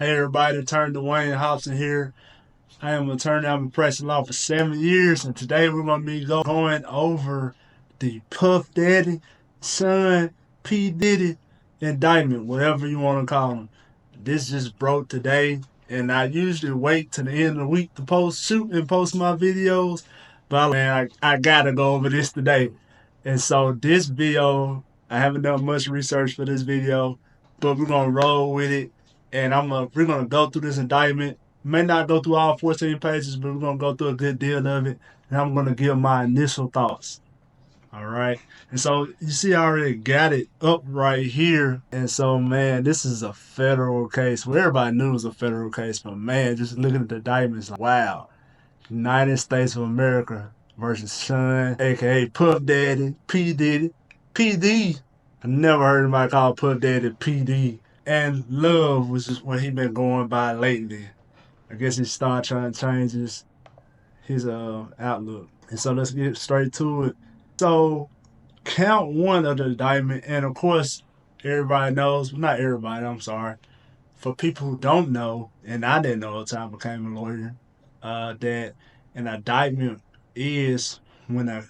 Hey everybody, Attorney Dwayne Hobson here. I am an attorney. I've been practicing law for 7 years, and today we're going to be going over the Puff Daddy, son, P. Diddy indictment, whatever you want to call him. This just broke today, and I usually wait to the end of the week to shoot and post my videos, but man, I gotta go over this today. And so this video, I haven't done much research for this video, but we're gonna roll with it, and we're gonna go through this indictment. May not go through all 14 pages, but we're gonna go through a good deal of it, and I'm gonna give my initial thoughts. All right. And so you see, I already got it up right here. And so, man, this is a federal case. Well, everybody knew it was a federal case, but man, just looking at the indictment, like, wow. United States of America versus Sean, aka Puff Daddy, P. Diddy, PD. I never heard anybody call Puff Daddy PD. And Love was just what he been going by lately. I guess he started trying to change his outlook. And so let's get straight to it. So count one of the indictment, and of course everybody knows, well, not everybody, I'm sorry. For people who don't know, and I didn't know at the time I became a lawyer, that an indictment is when a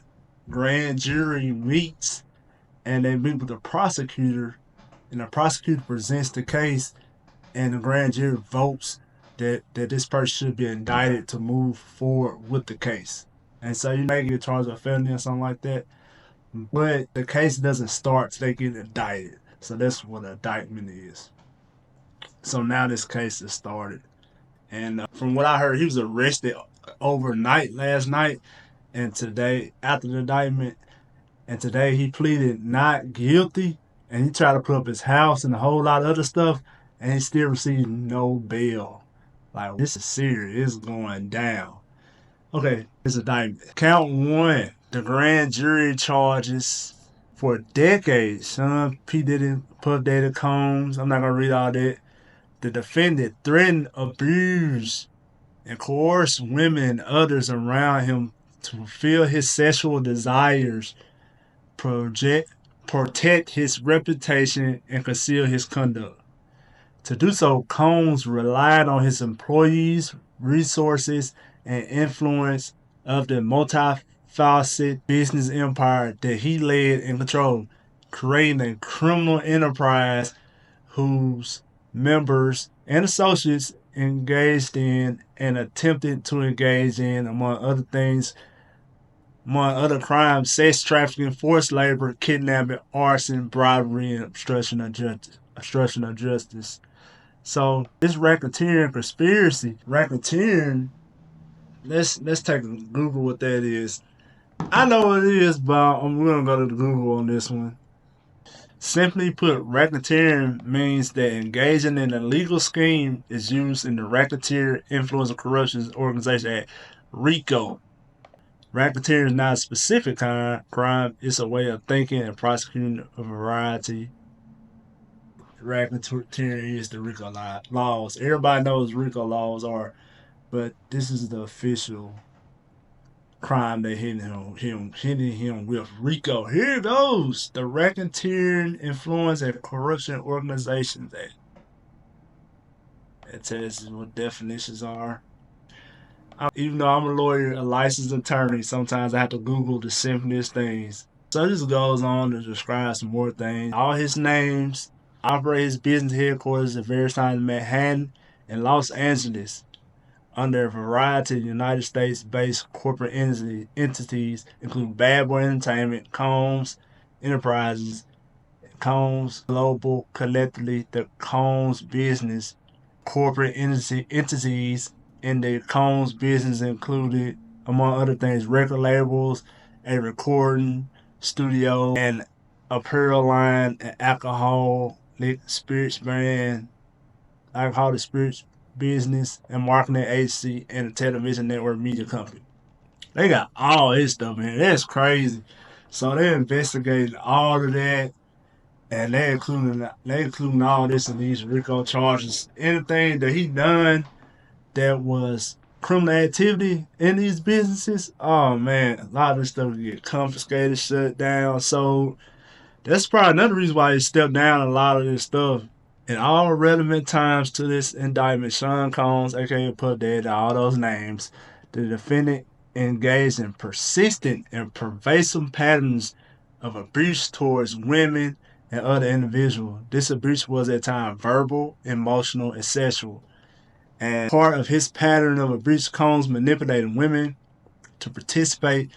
grand jury meets and they meet with the prosecutor, and the prosecutor presents the case, and the grand jury votes that this person should be indicted to move forward with the case. And so you may get charged with felony or something like that, but the case doesn't start till they get indicted. So that's what an indictment is. So now this case is started. And from what I heard, he was arrested overnight last night, and today, after the indictment, and today he pleaded not guilty, and he tried to put up his house and a whole lot of other stuff, and he still received no bail. Like, this is serious. It's going down. Okay, this indictment. Count one. The grand jury charges for decades. Son, P. Diddy, Puff Daddy, Combs. I'm not going to read all that. The defendant threatened, abused, and coerced women and others around him to fulfill his sexual desires, protect his reputation, and conceal his conduct. To do so, Combs relied on his employees, resources, and influence of the multifaceted business empire that he led and controlled, creating a criminal enterprise whose members and associates engaged in and attempted to engage in, among other crimes, sex trafficking, forced labor, kidnapping, arson, bribery, and obstruction of justice. So this racketeering conspiracy, let's take a Google what that is. I know what it is, but I'm gonna go to Google on this one. Simply put, racketeering means that engaging in a legal scheme is used in the Racketeer Influence and Corruption Organization Act, RICO. Racketeering is not a specific crime, it's a way of thinking and prosecuting a variety. Racketeering is the RICO laws. Everybody knows RICO laws are, but this is the official crime they hitting him with. RICO. Here goes. The Racketeering Influence and Corruption Organizations Act. It tells you what definitions are. Even though I'm a lawyer, a licensed attorney, sometimes I have to Google the simplest things. So this goes on to describe some more things. All his names, operate his business headquarters at various times in Manhattan and Los Angeles, under a variety of United States-based corporate entities, including Bad Boy Entertainment, Combs Enterprises, Combs Global, collectively the Combs Business corporate entities, and the Combs business included, among other things, record labels, a recording studio, and apparel line, and alcoholic spirits business, and marketing agency, and a television network media company. They got all this stuff, man. That's crazy. So they investigated all of that, and they including all this in these RICO charges. Anything that he done that was criminal activity in these businesses, oh man, a lot of this stuff would get confiscated, shut down. So that's probably another reason why he stepped down a lot of this stuff. In all relevant times to this indictment, Sean Combs, aka Puff Daddy, all those names, the defendant engaged in persistent and pervasive patterns of abuse towards women and other individuals. This abuse was at times verbal, emotional, and sexual. And part of his pattern of abuse, Combs manipulated women to participate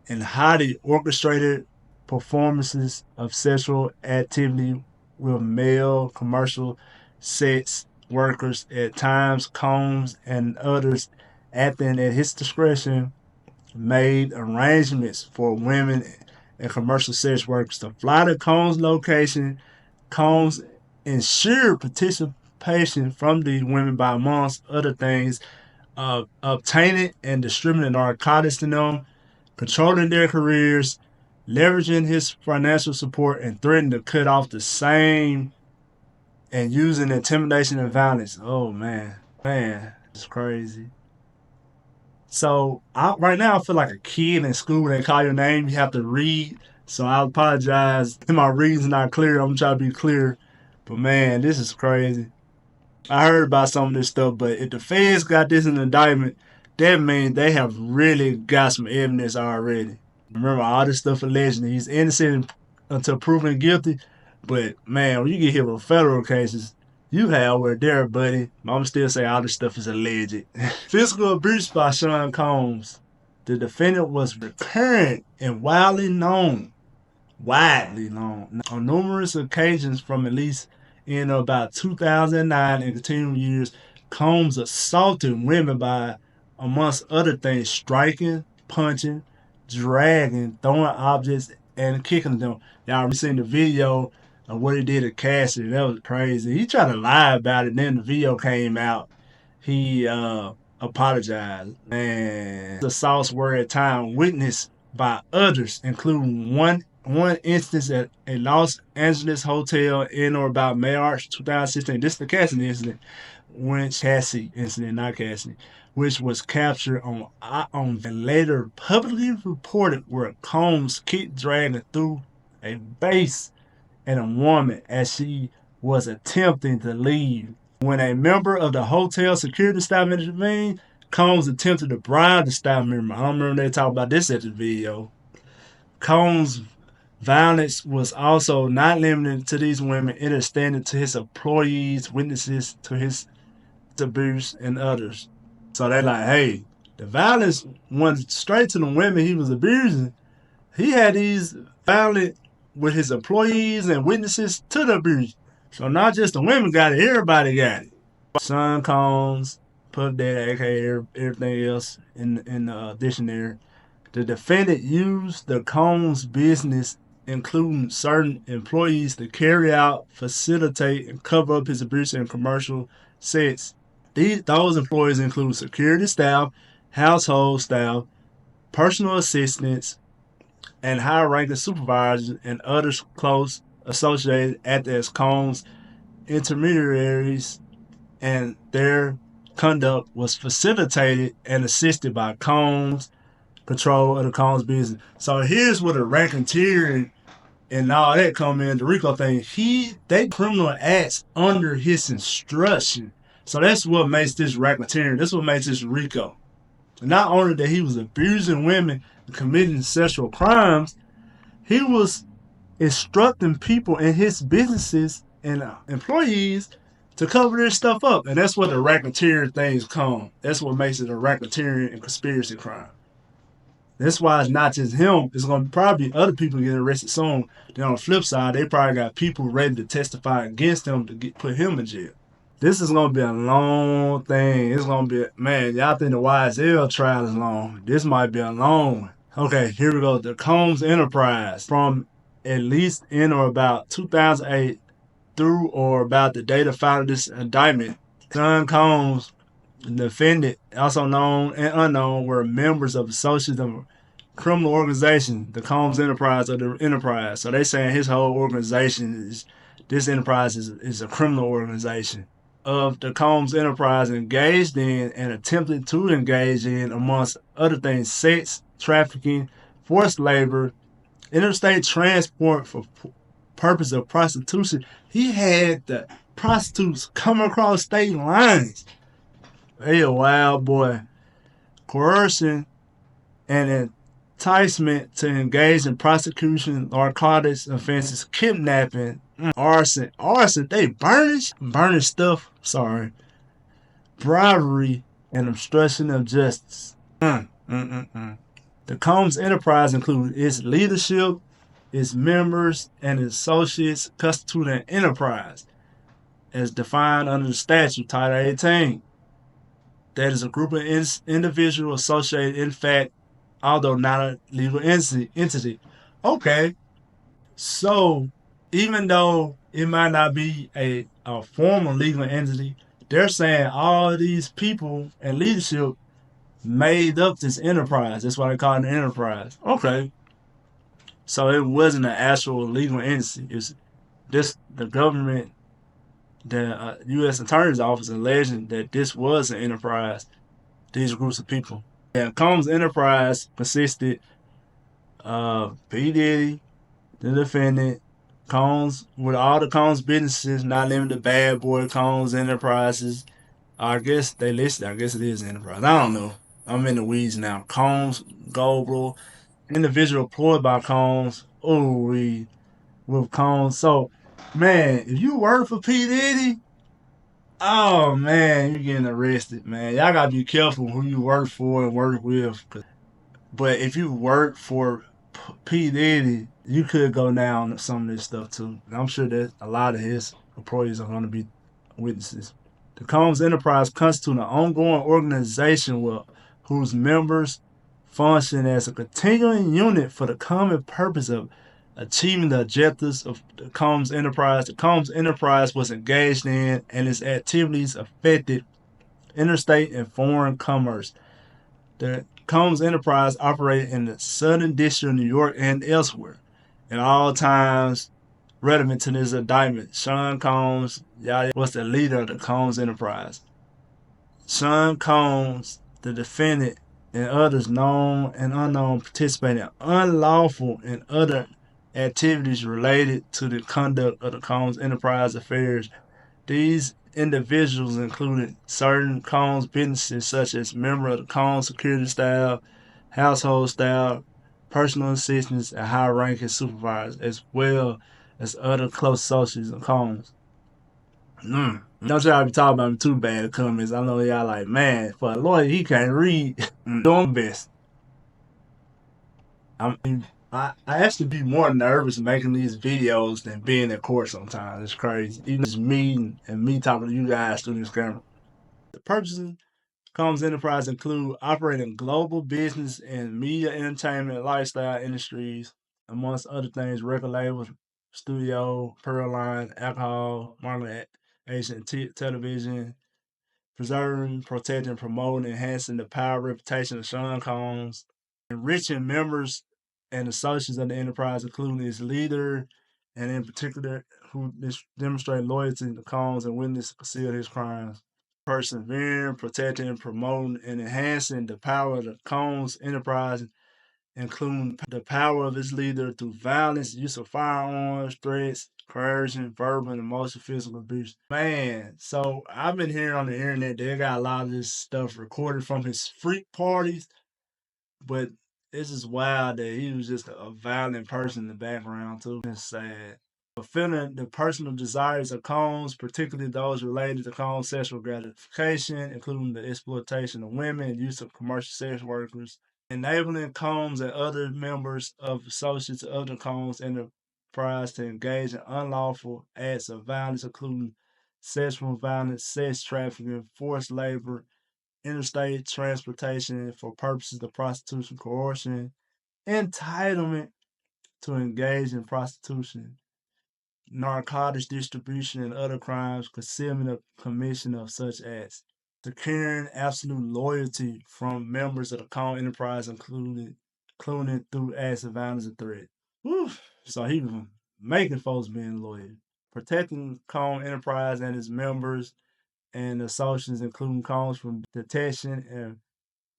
in highly orchestrated performances of sexual activity with male commercial sex workers. At times, Combs and others, acting at his discretion, made arrangements for women and commercial sex workers to fly to Combs' location. Combs ensured participation from these women by, amongst other things, obtaining and distributing narcotics to them, controlling their careers, leveraging his financial support, and threatening to cut off the same, and using intimidation and violence. Oh man, it's crazy. So right now I feel like a kid in school when they call your name, you have to read. So I apologize if my reading's not clear. I'm trying to be clear. But man, this is crazy. I heard about some of this stuff, but if the feds got this in the indictment, that means they have really got some evidence already. Remember, all this stuff allegedly, he's innocent until proven guilty. But man, when you get hit with federal cases, you have where there, buddy. I'ma still say all this stuff is alleged. Physical abuse by Sean Combs. The defendant was recurrent and widely known on numerous occasions from at least in about 2009 and continuing years. Combs assaulted women by, amongst other things, striking, punching, dragging, throwing objects, and kicking them. Y'all seen the video of what he did to Cassidy. That was crazy. He tried to lie about it, then the video came out. He apologized. And the assaults were at times witnessed by others, including one instance at a Los Angeles hotel in or about March 2016. This is the Cassidy incident, which was captured on and later publicly reported, where Combs kicked, dragged, and threw a vase at a woman as she was attempting to leave. When a member of the hotel security staff intervened, Combs attempted to bribe the staff member. I don't remember they talked about this at the video. Combs' violence was also not limited to these women. It extended to his employees, witnesses to his abuse, and others. So they're like, hey, the violence went straight to the women he was abusing. He had these violent with his employees and witnesses to the abuse. So not just the women got it, everybody got it. Sean Combs, Puff Daddy, aka everything else in the dictionary. The defendant used the Combs business, including certain employees, to carry out, facilitate, and cover up his abuse in commercial sex. Those employees include security staff, household staff, personal assistants, and high-ranking supervisors and others close associated act as Combs intermediaries, and their conduct was facilitated and assisted by Combs' control of the Combs business. So here's where the racketeering and all that come in, the RICO thing. They criminal acts under his instruction. So that's what makes this racketeering. That's what makes this RICO. Not only that he was abusing women and committing sexual crimes, he was instructing people in his businesses and employees to cover this stuff up. And that's where the racketeering things come. That's what makes it a racketeering and conspiracy crime. That's why it's not just him. It's going to probably be other people getting arrested soon. Then on the flip side, they probably got people ready to testify against him to put him in jail. This is going to be a long thing. It's going to be, man, y'all think the YSL trial is long. This might be a long one. Okay, here we go. The Combs Enterprise. From at least in or about 2008 through or about the date of filing this indictment, Sean Combs, the defendant, also known and unknown, were members of associates of a criminal organization, the Combs Enterprise or the Enterprise. So they saying his whole organization this enterprise is a criminal organization. Of the Combs Enterprise engaged in and attempted to engage in, amongst other things, sex, trafficking, forced labor, interstate transport for purpose of prostitution. He had the prostitutes come across state lines. They a wild boy. Coercion and enticement to engage in prosecution, narcotics offenses, kidnapping, arson. They burning stuff. Sorry, bribery and obstruction of justice. The Combs enterprise includes its leadership, its members, and its associates constitute an enterprise as defined under the statute, Title 18. That is a group of individuals associated, in fact, although not a legal entity. Okay, so even though it might not be a formal legal entity, they're saying all these people and leadership made up this enterprise. That's why they call it an enterprise. Okay, so it wasn't an actual legal entity. It's this the government, the U.S. Attorney's Office alleging that this was an enterprise. These groups of people. Yeah, Combs Enterprise consisted of P. Diddy, the defendant, Combs, with all the Combs businesses, not limited to Bad Boy Combs Enterprises. I guess they listed, I guess it is Enterprise. I don't know. I'm in the weeds now. Combs, Goldbro, individual employed by Combs. Oh, with Combs. So, man, if you work for P. Diddy, oh man, you're getting arrested, man. Y'all gotta be careful who you work for and work with. But if you work for P. Diddy, you could go down to some of this stuff too. And I'm sure that a lot of his employees are gonna be witnesses. The Combs Enterprise constitutes an ongoing organization whose members function as a continuing unit for the common purpose of achieving the objectives of the Combs Enterprise. The Combs Enterprise was engaged in and its activities affected interstate and foreign commerce. The Combs Enterprise operated in the Southern District of New York and elsewhere. At all times relevant to this indictment, Sean Combs was the leader of the Combs Enterprise. Sean Combs, the defendant, and others known and unknown participated in unlawful and other activities related to the conduct of the Combs Enterprise affairs. These individuals included certain Combs businesses such as member of the Combs security staff, household staff, personal assistants, and high-ranking supervisors, as well as other close associates of Combs. Don't y'all be talking about me too bad in the comments. I know y'all like, man, for a lawyer, he can't read. Doing best. I actually be more nervous making these videos than being in court sometimes. It's crazy. Even just me and me talking to you guys through this camera. The purposes of Combs Enterprise include operating global business in media, entertainment, lifestyle industries, amongst other things, record labels, studio, pearl line, alcohol, marketing, agent, television, preserving, protecting, promoting, enhancing the power reputation of Sean Combs, enriching members and associates of the enterprise, including its leader, and in particular, who demonstrate loyalty to Combs and witness to conceal his crimes. Persevering, protecting, promoting, and enhancing the power of the Combs enterprise, including the power of its leader through violence, use of firearms, threats, coercion, verbal and emotional, physical abuse. Man, so I've been hearing on the internet they got a lot of this stuff recorded from his freak parties, but it's just wild that he was just a violent person in the background too. It's sad. Fulfilling the personal desires of Combs, particularly those related to Combs' sexual gratification, including the exploitation of women and use of commercial sex workers, enabling Combs and other members of associates of the Combs enterprise to engage in unlawful acts of violence, including sexual violence, sex trafficking, forced labor, interstate transportation for purposes of prostitution, coercion, entitlement to engage in prostitution, narcotics distribution, and other crimes, concealment of commission of such acts. Securing absolute loyalty from members of the Combs enterprise, including through acts of violence and threat. Whew. So he was making folks being loyal. Protecting Combs enterprise and its members and associates, including Combs, from detection and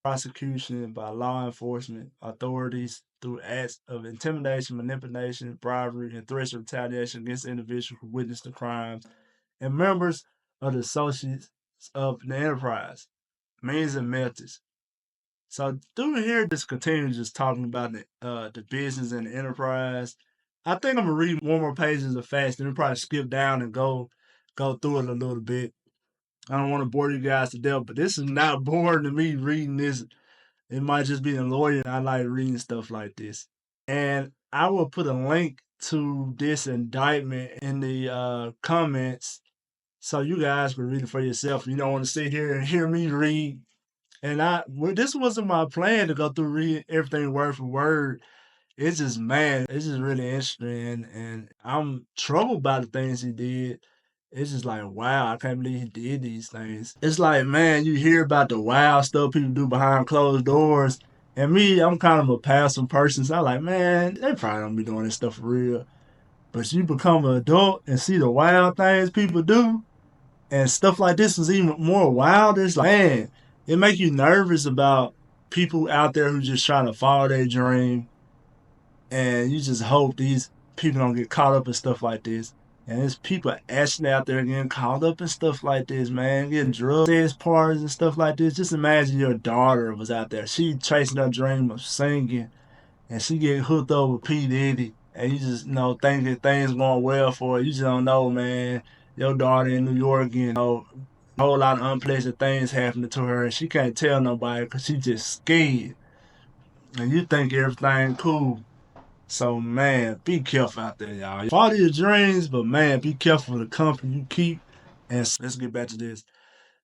prosecution by law enforcement authorities through acts of intimidation, manipulation, bribery, and threats of retaliation against individuals who witnessed the crimes, and members of the associates of the enterprise, means and methods. So through here, just continue just talking about the business and the enterprise. I think I'm gonna read one more pages of fast, and then probably skip down and go through it a little bit. I don't want to bore you guys to death, but this is not boring to me reading this. It might just be a lawyer. I like reading stuff like this. And I will put a link to this indictment in the comments so you guys can read it for yourself. You don't want to sit here and hear me read. And this wasn't my plan to go through reading everything word for word. It's just, man, it's just really interesting. And I'm troubled by the things he did. It's just like, wow, I can't believe he did these things. It's like, man, you hear about the wild stuff people do behind closed doors. And me, I'm kind of a passive person. So I'm like, man, they probably don't be doing this stuff for real. But you become an adult and see the wild things people do, and stuff like this was even more wild. It's like, man, it make you nervous about people out there who just trying to follow their dream, and you just hope these people don't get caught up in stuff like this. And there's people actually out there getting caught up in stuff like this, man, getting drug sex parties and stuff like this. Just imagine your daughter was out there. She chasing her dream of singing, and she get hooked up with P. Diddy, and you just, think that things going well for her. You just don't know, man. Your daughter in New York, a whole lot of unpleasant things happening to her, and she can't tell nobody because she just scared. And you think everything cool. So, man, be careful out there, y'all. Follow your dreams, but, man, be careful of the company you keep. And let's get back to this.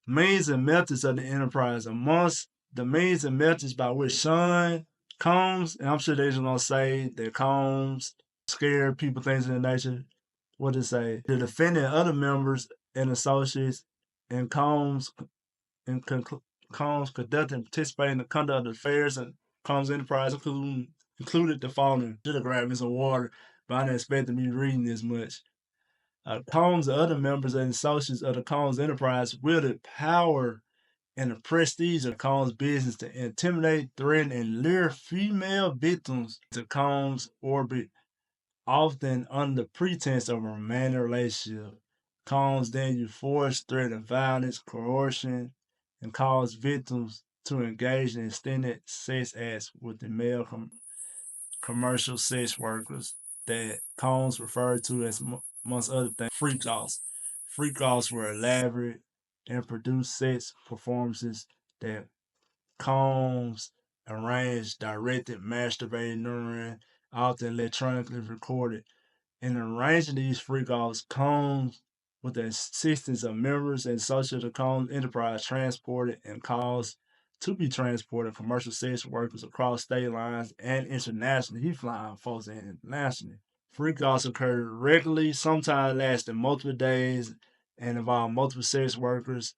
Means and methods of the enterprise. Amongst the means and methods by which Sean Combs, and I'm sure they're just gonna say that Combs scared people, things of that nature. What to say? The defendant, other members and associates, and Combs conducted and participated in the conduct of the affairs and Combs Enterprise, included the following. Should have grabbed me some water, but I didn't expect to be reading this much. Combs and other members and associates of the Combs Enterprise wielded power and the prestige of Combs' business to intimidate, threaten, and lure female victims to Combs' orbit, often under pretense of a romantic relationship. Combs then used force, threat of violence, coercion, and caused victims to engage in extended sex acts with the male commercial sex workers that Combs referred to as, amongst other things, freak offs. Freak offs were elaborate and produced sex performances that Combs arranged, directed, masturbated during, often electronically recorded. In arranging these freak-offs, Combs, with the assistance of members and associates of Combs Enterprise, transported and caused to be transported commercial sex workers across state lines and internationally. He flying folks internationally. Freak-offs occurred regularly, sometimes lasting multiple days, and involved multiple sex workers.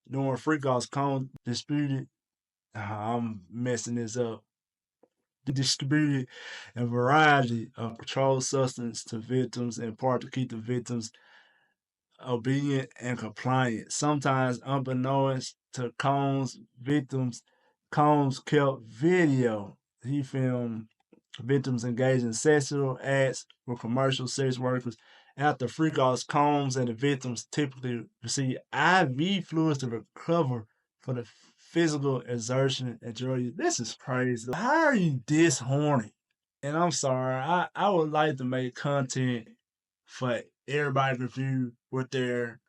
During freak-offs, Combs disputed I'm messing this up. Distributed a variety of controlled substance to victims in part to keep the victims obedient and compliant. Sometimes unbeknownst to Combs' victims, Combs kept video. He filmed victims engaged in sexual acts with commercial sex workers. After freak-offs, Combs and the victims typically receive IV fluids to recover for the physical exertion and drug use. This is crazy. How are you this horny? And I'm sorry, I would like to make content for everybody to review with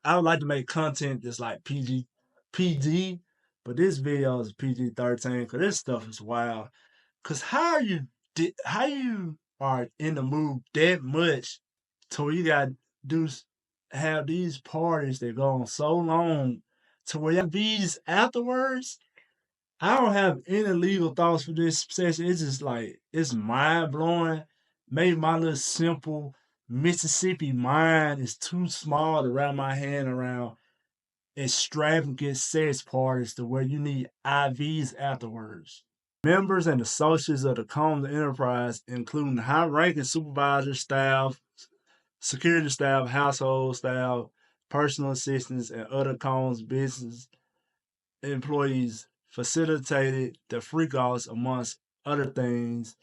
I would like to make content that's like PG, but this video is PG-13 because this stuff is wild. Cause how you are in the mood that much to where you got do have these parties that go on so long to where you these afterwards. I don't have any legal thoughts for this session. It's just like it's mind blowing. Maybe my little simple Mississippi mind is too small to wrap my hand around extravagant sex parties to where you need IVs afterwards. Members and associates of the Combs Enterprise, including high-ranking supervisor staff, security staff, household staff, personal assistants, and other Combs business employees, facilitated the freak-offs amongst other things,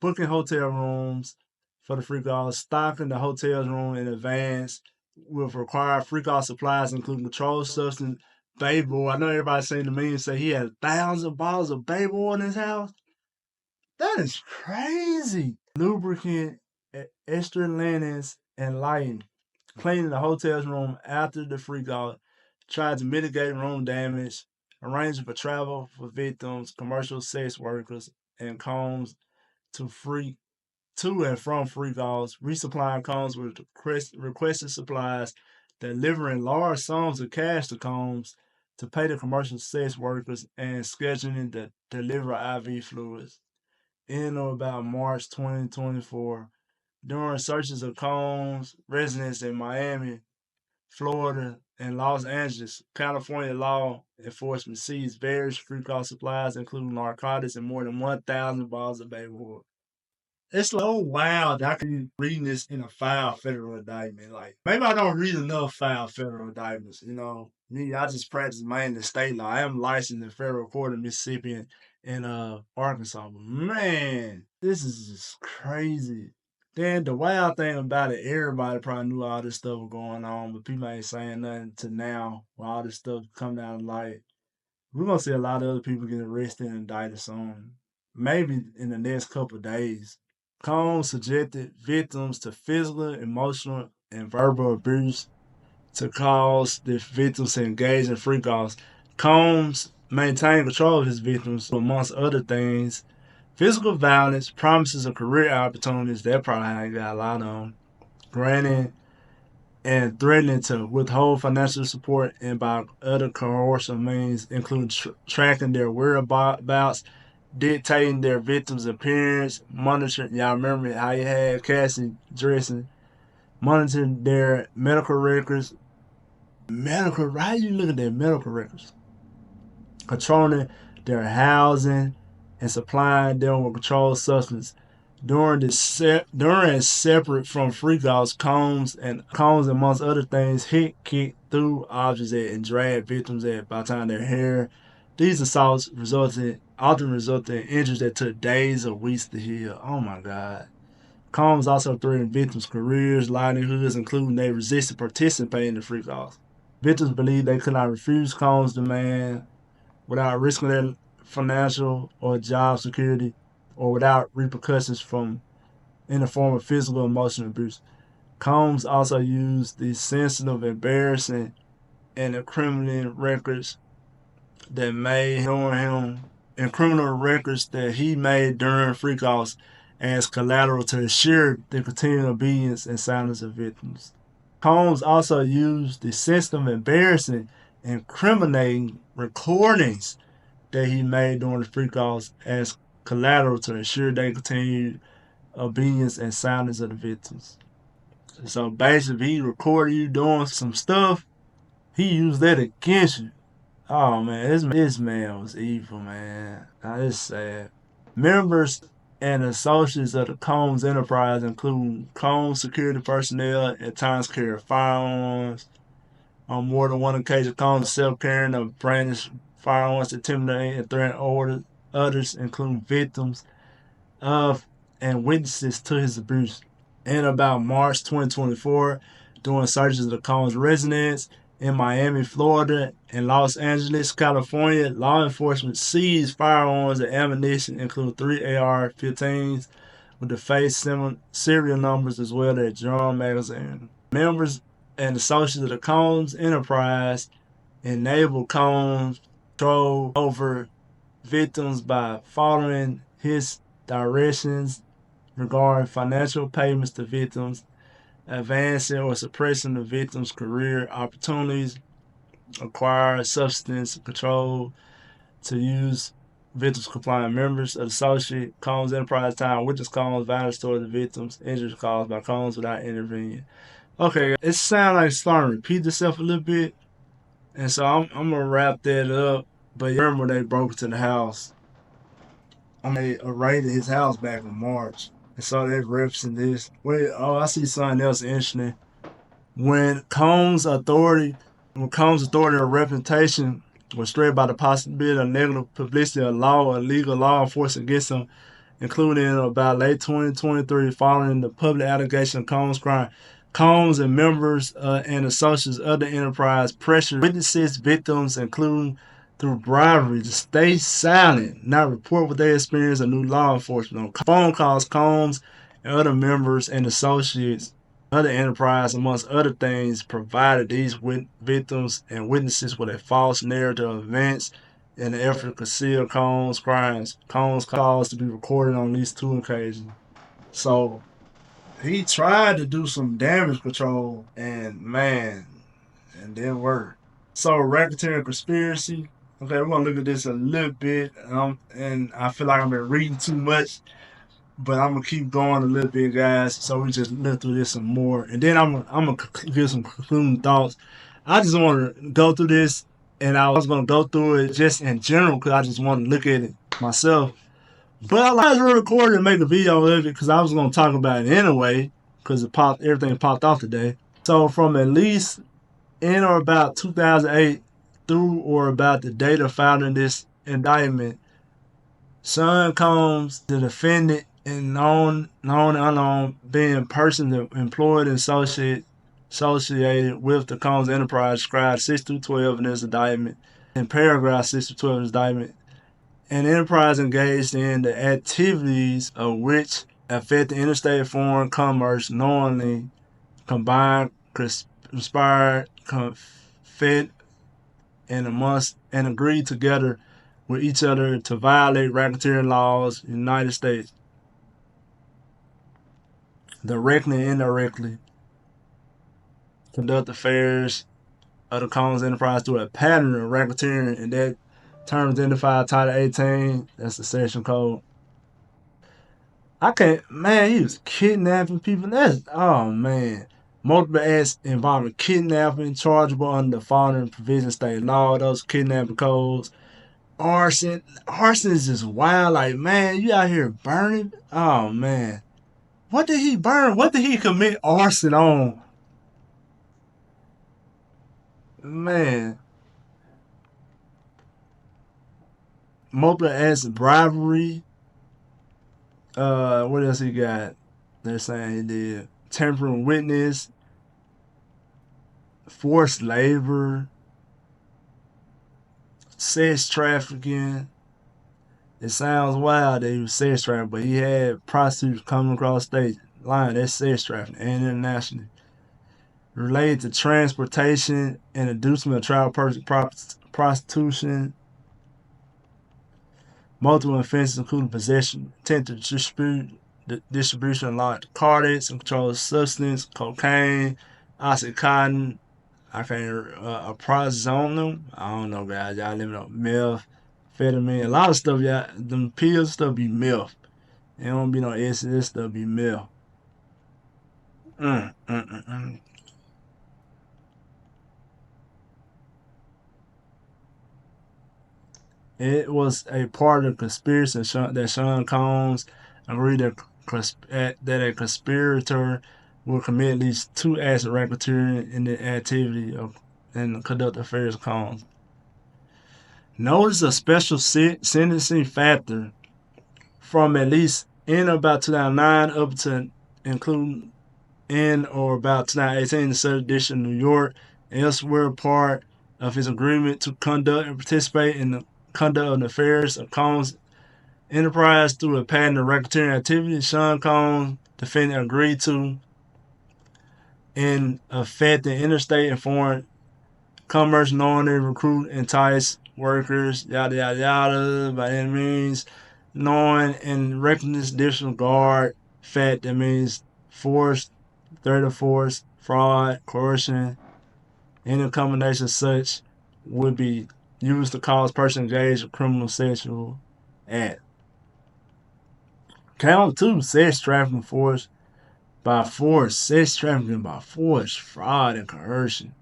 booking hotel rooms for the freak-offs, stocking the hotel's room in advance, with required freak-off supplies, including controlled substance, baby oil. I know everybody's seen the meme say he had 1,000 bottles of baby oil in his house. That is crazy. Lubricant, extra linens, and lighting. Cleaning the hotel's room after the freak-off. Tried to mitigate room damage. Arranging for travel for victims, commercial sex workers, and combs to free to and from free calls, resupplying Combs with requested supplies, delivering large sums of cash to Combs to pay the commercial sex workers, and scheduling the delivery of IV fluids. In or about March 2024, during searches of Combs' residence in Miami, Florida, and Los Angeles, California law enforcement seized various free call supplies, including narcotics and more than 1,000 bottles of baby oil. It's like, oh wow, that I could be reading this in a foul federal indictment. Like maybe I don't read enough foul federal indictments. Me, I just practice mainly state law. I am licensed in federal court in Mississippi and Arkansas. But man, this is just crazy. Then the wild thing about it, everybody probably knew all this stuff was going on, but people ain't saying nothing to now while all this stuff come down to light. We're gonna see a lot of other people get arrested and indicted soon. Maybe in the next couple of days. Combs subjected victims to physical, emotional, and verbal abuse to cause the victims to engage in freak-offs. Combs maintained control of his victims, amongst other things. Physical violence, promises of career opportunities, that probably how he got a lot of them. Granting and threatening to withhold financial support and by other coercive means, including tracking their whereabouts, dictating their victims' appearance, monitoring. Y'all remember how you had Cassie dressing, monitoring their medical records. How you look at their medical records? Controlling their housing and supplying them with controlled substance. During and separate from freak-offs, Combs amongst other things hit, kicked, threw objects at, and dragged victims at by tying their hair. These assaults often resulted in injuries that took days or weeks to heal. Oh my God. Combs also threatened victims' careers, livelihoods, including they resisted participating in the freak-offs. Victims believed they could not refuse Combs' demand without risking their financial or job security, or without repercussions in the form of physical or emotional abuse. Combs also used the sensitive, embarrassing, and incriminating records that he made during freak-offs as collateral to assure the continued obedience and silence of victims. Combs also used the sensitive, embarrassing, and incriminating recordings that he made during the freak-offs as collateral to ensure they continued obedience and silence of the victims. So basically, if he recorded you doing some stuff, he used that against you. Oh man, this man was evil, man. Now it's sad. Members and associates of the Combs enterprise include Combs security personnel at times carry firearms. On more than one occasion, Combs self-carrying of brandished firearms to intimidate and threaten others, including victims of and witnesses to his abuse. In about March 2024, during searches of the Combs residence in Miami, Florida, and Los Angeles, California, law enforcement seized firearms and ammunition, including 3 AR-15s with the face serial numbers as well as drum magazine. Members and associates of the Combs enterprise enabled Combs control over victims by following his directions regarding financial payments to victims, advancing or suppressing the victim's career opportunities, acquire substance control to use victims compliant members of the associate Combs enterprise time witness Combs violence toward the victims, injuries caused by Combs without intervening. Okay, it sounds like it's starting to repeat itself a little bit, and so I'm gonna wrap that up. But remember, they broke into the house. They raided his house back in March, and so they're referencing this. Wait, I see something else interesting. When Combs' authority or reputation was threatened by the possibility of negative publicity of law or legal law enforcement against him, including about late 2023, following the public allegation of Combs' crime. Combs and members and associates of the enterprise pressure witnesses, victims, including through bribery, to stay silent, not report what they experience or new law enforcement. On phone calls, Combs and other members and associates of the enterprise, amongst other things, provided these victims and witnesses with a false narrative of events in the effort to conceal Combs' crimes. Combs calls to be recorded on these 2 occasions. So he tried to do some damage control, and man, it didn't work. So racketeering conspiracy. Okay, we're gonna look at this a little bit, and I feel like I've been reading too much, but I'm gonna keep going a little bit, guys. So we just look through this some more, and then I'm gonna give some concluding thoughts. I just want to go through this, and I was gonna go through it just in general because I just want to look at it myself. But I like to record and make a video of it because I was gonna talk about it anyway because everything popped off today. So from at least in or about 2008 through or about the date of filing this indictment, Sean Combs, the defendant, and known and unknown, being persons employed and associated with the Combs enterprise, described 6 through 12 in this indictment, in paragraph 6 through 12 in this indictment, an enterprise engaged in the activities of which affect the interstate foreign commerce knowingly, combined, conspired, confed, and agreed together with each other to violate racketeering laws in the United States, directly and indirectly, conduct affairs of the Combs enterprise through a pattern of racketeering, and that term identified Title 18. That's the section code. I can't, man, he was kidnapping people. Oh man. Multiple acts involving kidnapping, chargeable under the following provisions state law, those kidnapping codes. Arson is just wild. Like, man, you out here burning? Oh man. What did he burn? What did he commit arson on? Man. Multiple acts of bribery. What else he got? They're saying he did tampering witness, forced labor, sex trafficking. It sounds wild that he was sex trafficking, but he had prostitutes coming across state line. That's sex trafficking and internationally. Related to transportation and inducement of child prostitution. Multiple offenses including possession, intent to distribution of narcotics and controlled substance, cocaine, oxycontin, prazolam. I don't know, guys. Y'all let me know. Meth, amphetamine. A lot of stuff, y'all. Them pills stuff be meth. It don't be no acid. This stuff be meth. It was a part of the conspiracy that Sean Combs agreed that a conspirator will commit at least 2 acts of racketeering in the activity of and conduct affairs of Combs. Notice a special sentencing factor from at least in about 2009 up to including in or about 2018 in the Southern District of New York and elsewhere part of his agreement to conduct and participate in the conduct of the affairs of Combs enterprise through a pattern of racketeering activity. Sean Combs, defendant, agreed to in affecting interstate and foreign commerce, knowingly recruit, entice workers, yada yada yada, by any means, knowing and reckless disregard, fact, that means force, threat of force, fraud, coercion, any combination such would be used to cause person engaged in criminal sexual act. Count 2, sex trafficking by force, sex trafficking by force, fraud, and coercion.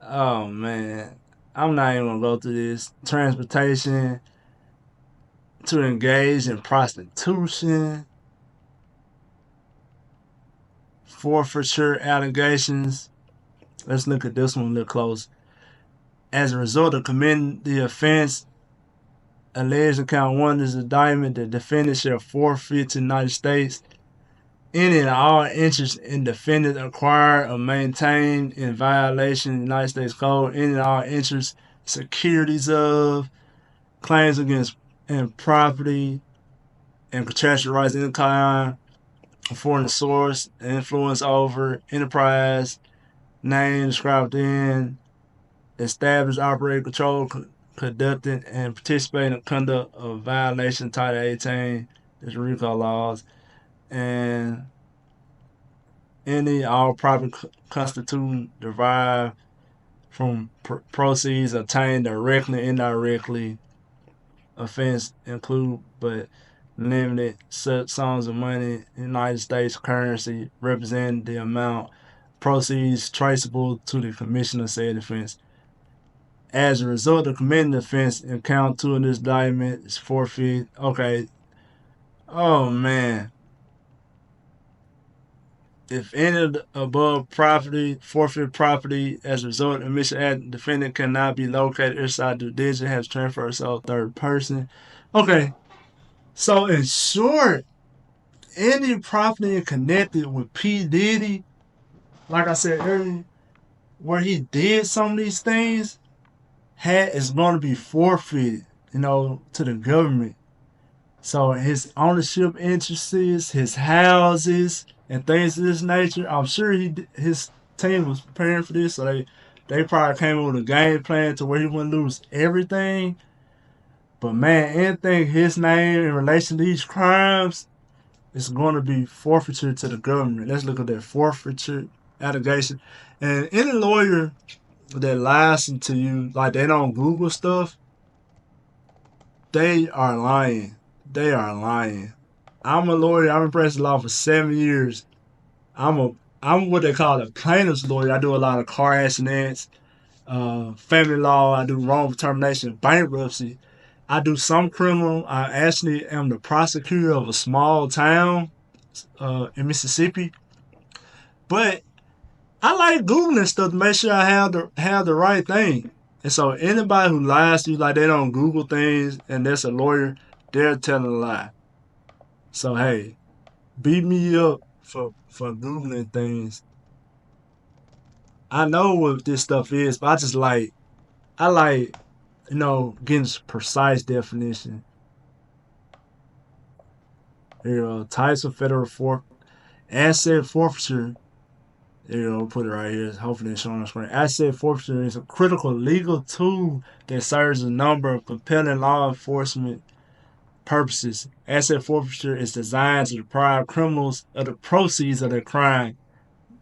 Oh man, I'm not even gonna go through this. Transportation to engage in prostitution, forfeiture allegations. Let's look at this one a little close. As a result of committing the offense alleged in count 1 is indictment, the defendant shall forfeit to the United States any and all interest in defendant acquired or maintained in violation of the United States Code, any and all interest, securities of, claims against and property and contractual rights in kind, foreign source, influence over, enterprise, name described in, establish, operate, control, conducting, and participate in the conduct of violation Title 18, the RICO laws, and any all property constituting derived from proceeds obtained directly, indirectly. Offense include but limited such sums of money in United States currency representing the amount proceeds traceable to the commission of said offense. As a result of committing the offense in count 2 of this indictment is forfeit. Okay. Oh man. If any of the above property, forfeit property as a result of admission act, defendant cannot be located inside the jurisdiction, has transferred so third person. Okay. So in short, any property connected with P. Diddy, like I said earlier, where he did some of these things, is going to be forfeited, to the government. So his ownership interests, his houses, and things of this nature, I'm sure his team was preparing for this, so they probably came up with a game plan to where he wouldn't lose everything. But man, anything his name in relation to these crimes, it's going to be forfeiture to the government. Let's look at that forfeiture allegation. And any lawyer that lies to you, like they don't Google stuff, they are lying. They are lying. I'm a lawyer. I've been practicing law for 7 years. I'm what they call a plaintiff's lawyer. I do a lot of car accidents, family law. I do wrongful termination, bankruptcy. I do some criminal. I actually am the prosecutor of a small town in Mississippi. But I like Googling stuff to make sure I have the right thing. And so anybody who lies to you like they don't Google things and that's a lawyer, they're telling a lie. So hey, beat me up for Googling things. I know what this stuff is, but I like getting precise definition. Types of federal asset forfeiture. Put it right here. Hopefully it's showing on the screen. Asset forfeiture is a critical legal tool that serves a number of compelling law enforcement purposes. Asset forfeiture is designed to deprive criminals of the proceeds of their crime,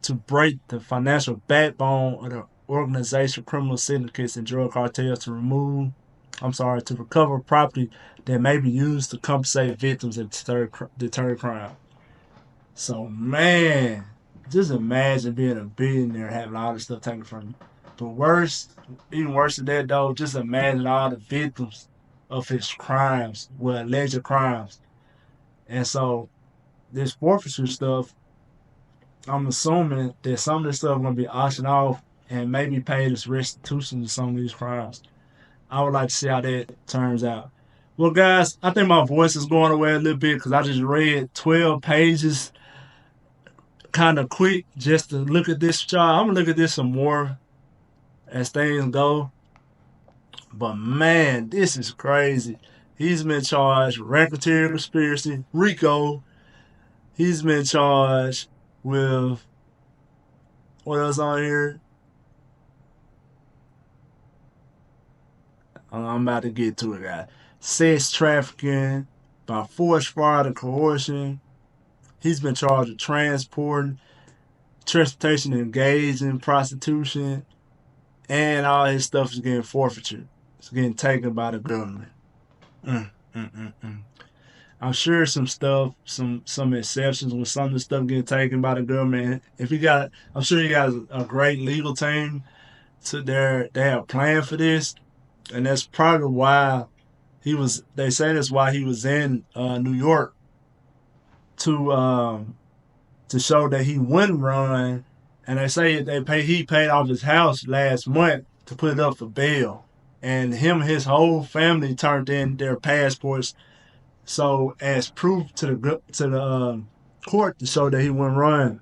to break the financial backbone of the organization, criminal syndicates, and drug cartels, to recover property that may be used to compensate victims and deter crime. So, man, just imagine being a billionaire having all this stuff taken from you. But even worse than that, though, just imagine all the victims of his crimes, alleged crimes. And so, this forfeiture stuff, I'm assuming that some of this stuff is going to be auctioned off and maybe paid as restitution to some of these crimes. I would like to see how that turns out. Well, guys, I think my voice is going away a little bit because I just read 12 pages kind of quick just to look at this chart. I'm going to look at this some more as things go. But man, this is crazy. He's been charged with racketeering conspiracy, RICO. He's been charged with, what else on here? I'm about to get to it, guys. Sex trafficking by force, fraud, and coercion. He's been charged with transportation engaged in prostitution, and all his stuff is getting forfeited. It's getting taken by the government. I'm sure some exceptions with some of the stuff getting taken by the government. I'm sure you got a great legal team. They have a plan for this, and that's probably why they say that's why he was in New York to show that he wouldn't run. And they say he paid off his house last month to put it up for bail, and his whole family turned in their passports, so as proof to the court to show that he wouldn't run.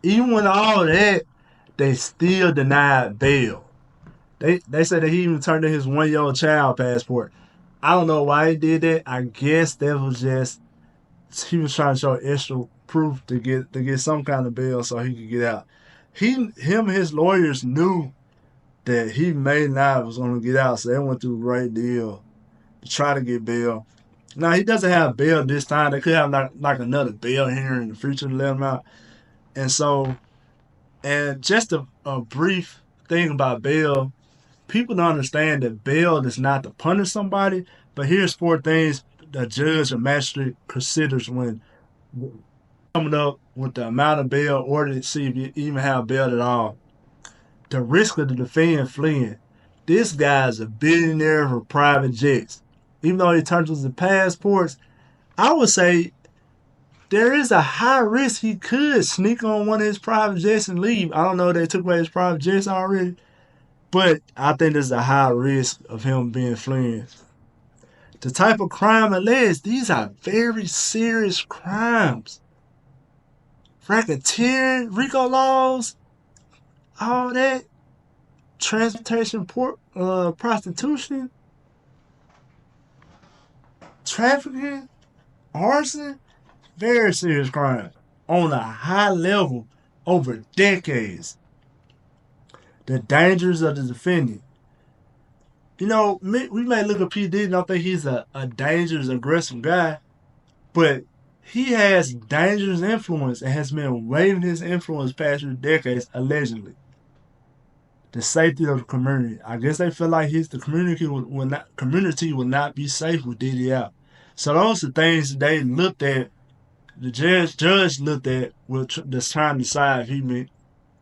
Even with all that, they still denied bail. They said that he even turned in his 1-year-old child passport. I don't know why he did that. I guess that was just he was trying to show extra proof to get some kind of bail so he could get out. Him and his lawyers knew that he may not was going to get out, so they went through a great deal to try to get bail. Now he doesn't have bail this time. They could have like another bail here in the future to let him out. And so, and just a brief thing about bail, people don't understand that bail is not to punish somebody, but here's 4 things the judge or magistrate considers when coming up with the amount of bail ordered to see if you even have bail at all. The risk of the defendant fleeing. This guy's a billionaire for private jets. Even though he turns his passports, I would say there is a high risk he could sneak on one of his private jets and leave. I don't know if they took away his private jets already, but I think there's a high risk of him being fleeing. The type of crime alleged, these are very serious crimes. Racketeering, RICO laws, all that. Transportation, prostitution, trafficking, arson, very serious crime on a high level over decades. The dangers of the defendant. You know, we may look at P. Diddy and don't think he's a dangerous, aggressive guy, but he has dangerous influence and has been waving his influence past 2 decades, allegedly. The safety of the community. I guess they feel like the community will not be safe with Diddy out. So those are things they looked at. The judge looked at that's trying to decide if he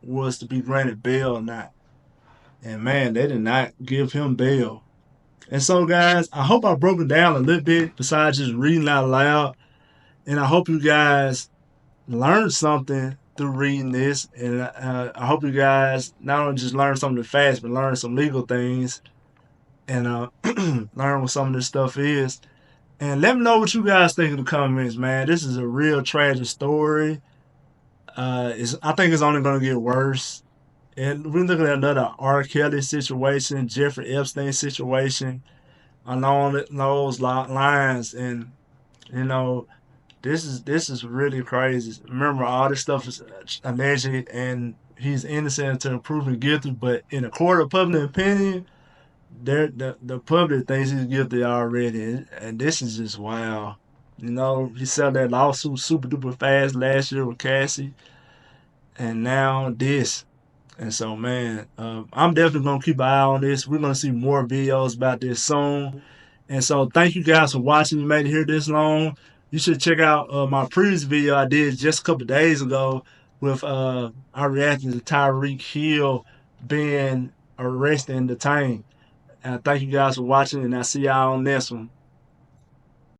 was to be granted bail or not. And man, they did not give him bail. And so, guys, I hope I broke it down a little bit besides just reading out loud. And I hope you guys learned something through reading this. And I hope you guys not only just learn something fast, but learn some legal things and learn what some of this stuff is. And let me know what you guys think in the comments, man. This is a real tragic story. I think it's only going to get worse. And we're looking at another R. Kelly situation, Jeffrey Epstein situation, along those lines. And, you know, this is really crazy. Remember, all this stuff is alleged, and he's innocent until proven guilty. But in a court of public opinion, the public thinks he's guilty already, and this is just wow. You know, he settled that lawsuit super duper fast last year with Cassie, and now this. And so, man, I'm definitely gonna keep an eye on this. We're gonna see more videos about this soon. And so, thank you guys for watching. You made it here this long. You should check out my previous video I did just a couple days ago with our reaction to Tyreek Hill being arrested and detained. And thank you guys for watching, and I'll see y'all on this one.